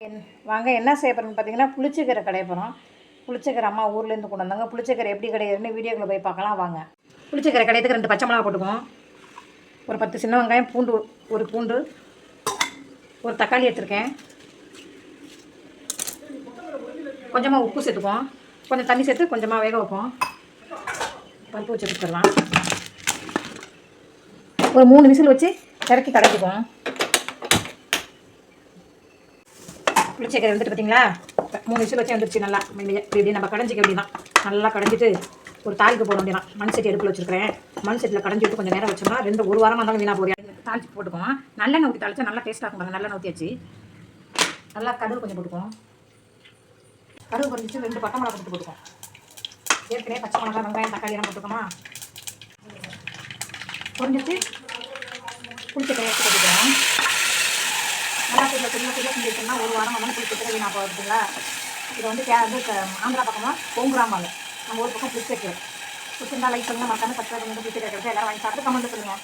வாங்க என்ன செய்ய போகிறோம்னு பார்த்தீங்கன்னா புளிச்சக்கீரை கடைய போகிறோம். புளிச்சக்கீரை அம்மா ஊர்லேருந்து கொண்டு வந்தாங்க. புளிச்சக்கீரை எப்படி கிடையாதுன்னு வீடியோக்குள்ளே போய் பார்க்கலாம் வாங்க. புளிச்சக்கீரை கடையத்துக்கு 2 பச்சை மிளகா போட்டுக்குவோம். ஒரு 10 சின்ன வெங்காயம், பூண்டு ஒரு பூண்டு, ஒரு தக்காளி எடுத்துருக்கேன். கொஞ்சமாக உப்பு சேர்த்துக்குவோம். கொஞ்சம் தண்ணி சேர்த்து கொஞ்சமாக வேக வைப்போம். பருப்பு வச்சு எடுத்துக்கலாம். ஒரு 3 விசில் வச்சு இறக்கி கடைஞ்சிக்குவோம். புளிச்சக்கீரை வந்துட்டு பார்த்தீங்களா, 3 விசில் வச்சு வந்துருச்சு. நல்லா இப்படி நம்ம கடைஞ்சிக்க அப்படிதான். நல்லா கடைஞ்சிட்டு ஒரு தாளிக்கு போட வேண்டியதான். மண் சட்டி அடுப்பில் வச்சுருக்கிறேன். மண் சட்டியில் கடைஞ்சிட்டு கொஞ்சம் நேரம் வச்சோம்னா 1 வாரமாக இருந்தாலும் வீணாக போறியா. தாளிச்சு போட்டுக்குவோம். நல்லெண்ணெய் ஊற்றி தாளிச்சா நல்லா டேஸ்ட்டாக இருக்கும். நல்லெண்ணெய் ஊற்றியாச்சு. நல்லா கடுகு கொஞ்சம் போட்டுக்குவோம். கடுகு கொஞ்சிச்சு 2 பட்டை மிளகா போட்டுக்குவோம். ஏற்கனவே பச்சை மிளகா, வெங்காயம், தக்காளி எல்லாம் போட்டுக்கோமா. கொஞ்சிச்சு புளிச்சக்கீரை எடுத்து போட்டுக்குவோம். நல்லா பெரிய செஞ்சுட்டோம்னா 1 வாரம் வந்து புளிச்சக்கீரை வீணாக போகிறதுங்களா. இதை வந்து ஆந்திரா பக்கமாக பொங்குறாம்பாங்க. நம்ம ஒரு பக்கம் புளிச்சக்கீரை பிடிச்சிருந்தா லைக் பண்ணுங்கள். மறக்காம சப்ஸ்கிரைப் பண்ணி புளிச்சக்கீரை கிடைச்சா எல்லாரும் வாங்கி சாப்பிட்டு கமெண்ட் பண்ணுங்கள்.